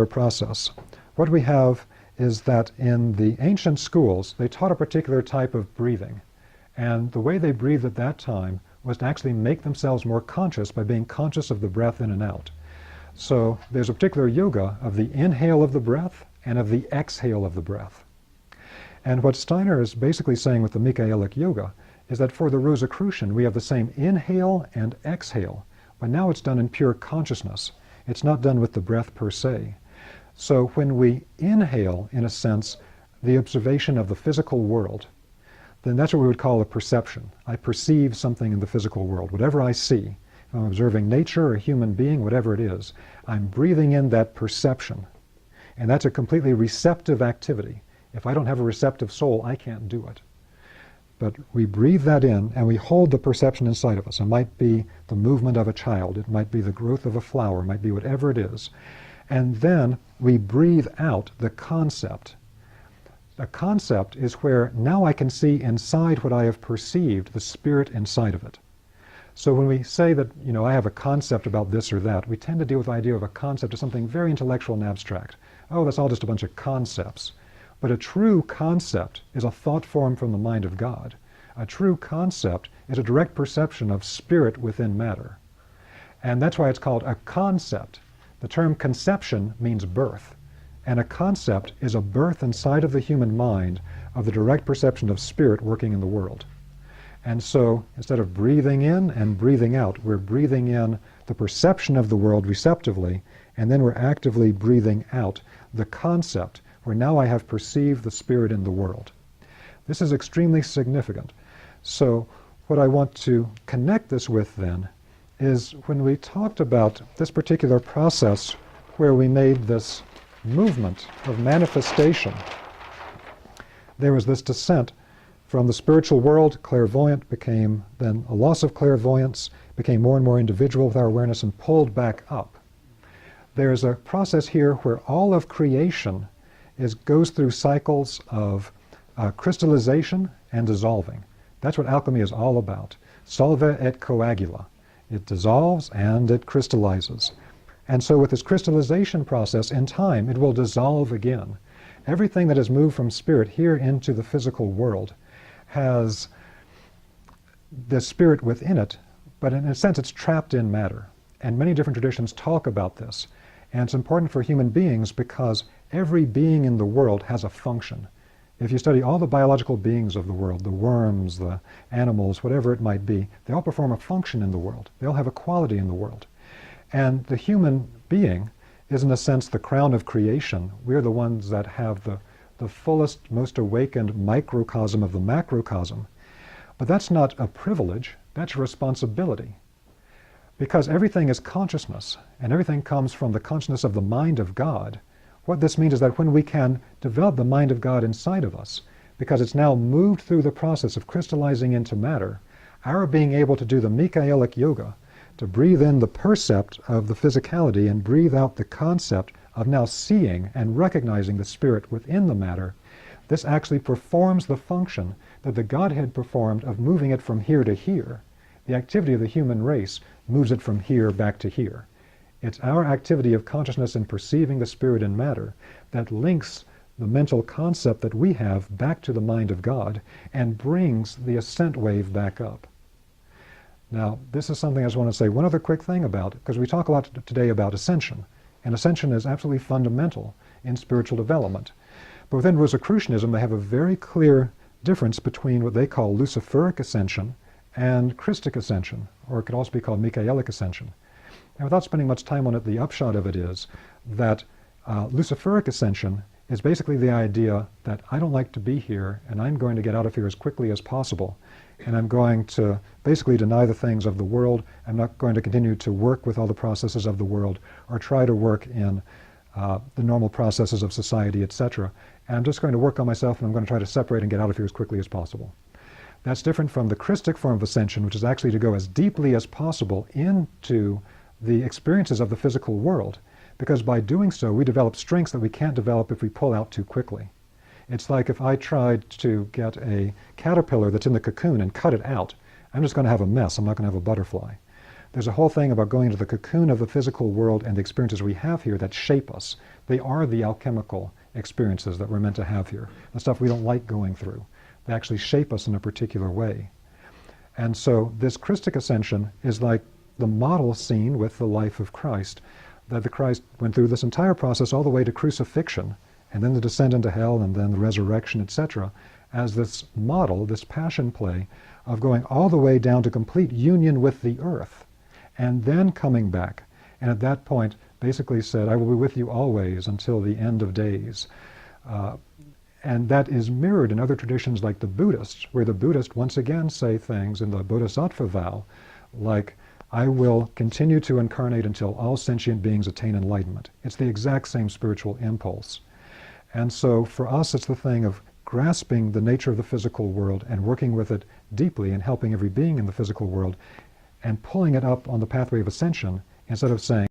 process. What we have is that in the ancient schools, they taught a particular type of breathing. And the way they breathed at that time was to actually make themselves more conscious by being conscious of the breath in and out. So there's a particular yoga of the inhale of the breath and of the exhale of the breath. And what Steiner is basically saying with the Michaelic yoga is that for the Rosicrucian, we have the same inhale and exhale, but now it's done in pure consciousness. It's not done with the breath per se. So when we inhale, in a sense, the observation of the physical world, then that's what we would call a perception. I perceive something in the physical world. Whatever I see, if I'm observing nature or a human being, whatever it is, I'm breathing in that perception. And that's a completely receptive activity. If I don't have a receptive soul, I can't do it. But we breathe that in and we hold the perception inside of us. It might be the movement of a child. It might be the growth of a flower. It might be whatever it is. And then we breathe out the concept. A concept is where now I can see inside what I have perceived, the spirit inside of it. So when we say that, I have a concept about this or that, we tend to deal with the idea of a concept as something very intellectual and abstract. Oh, that's all just a bunch of concepts. But a true concept is a thought form from the mind of God. A true concept is a direct perception of spirit within matter. And that's why it's called a concept. The term conception means birth. And a concept is a birth inside of the human mind of the direct perception of spirit working in the world. And so instead of breathing in and breathing out, we're breathing in the perception of the world receptively, and then we're actively breathing out the concept, where now I have perceived the spirit in the world. This is extremely significant. So what I want to connect this with then is when we talked about this particular process where we made this movement of manifestation, there was this descent from the spiritual world. Clairvoyant became then a loss of clairvoyance, became more and more individual with our awareness and pulled back up. There's a process here where all of creation goes through cycles of crystallization and dissolving. That's what alchemy is all about. Solva et coagula. It dissolves and it crystallizes. And so with this crystallization process, in time, it will dissolve again. Everything that has moved from spirit here into the physical world has the spirit within it, but in a sense it's trapped in matter. And many different traditions talk about this. And it's important for human beings because every being in the world has a function. If you study all the biological beings of the world, the worms, the animals, whatever it might be, they all perform a function in the world. They all have a quality in the world. And the human being is, in a sense, the crown of creation. We're the ones that have the fullest, most awakened microcosm of the macrocosm. But that's not a privilege, that's a responsibility. Because everything is consciousness, and everything comes from the consciousness of the mind of God. What this means is that when we can develop the mind of God inside of us, because it's now moved through the process of crystallizing into matter, our being able to do the Michaelic yoga, to breathe in the percept of the physicality and breathe out the concept of now seeing and recognizing the spirit within the matter, this actually performs the function that the Godhead performed of moving it from here to here. The activity of the human race moves it from here back to here. It's our activity of consciousness in perceiving the spirit in matter that links the mental concept that we have back to the mind of God and brings the ascent wave back up. Now, this is something I just want to say one other quick thing about, because we talk a lot today about ascension, and ascension is absolutely fundamental in spiritual development. But within Rosicrucianism, they have a very clear difference between what they call Luciferic ascension and Christic ascension, or it could also be called Michaelic ascension. And without spending much time on it, the upshot of it is that Luciferic ascension is basically the idea that I don't like to be here, and I'm going to get out of here as quickly as possible. And I'm going to basically deny the things of the world. I'm not going to continue to work with all the processes of the world or try to work in the normal processes of society, etc. And I'm just going to work on myself, and I'm going to try to separate and get out of here as quickly as possible. That's different from the Christic form of ascension, which is actually to go as deeply as possible into the experiences of the physical world, because by doing so we develop strengths that we can't develop if we pull out too quickly. It's like if I tried to get a caterpillar that's in the cocoon and cut it out, I'm just going to have a mess. I'm not going to have a butterfly. there's a whole thing about going into the cocoon of the physical world and the experiences we have here that shape us. They are the alchemical experiences that we're meant to have here, the stuff we don't like going through. They actually shape us in a particular way. And so this Christic ascension is like the model scene with the life of Christ, that the Christ went through this entire process all the way to crucifixion, and then the descent into hell, and then the resurrection, etc., as this model, this passion play of going all the way down to complete union with the earth, and then coming back. And at that point, basically said, I will be with you always until the end of days. And that is mirrored in other traditions like the Buddhists, where the Buddhists once again say things in the Bodhisattva vow, like, I will continue to incarnate until all sentient beings attain enlightenment. It's the exact same spiritual impulse. And so for us, it's the thing of grasping the nature of the physical world and working with it deeply and helping every being in the physical world and pulling it up on the pathway of ascension instead of saying,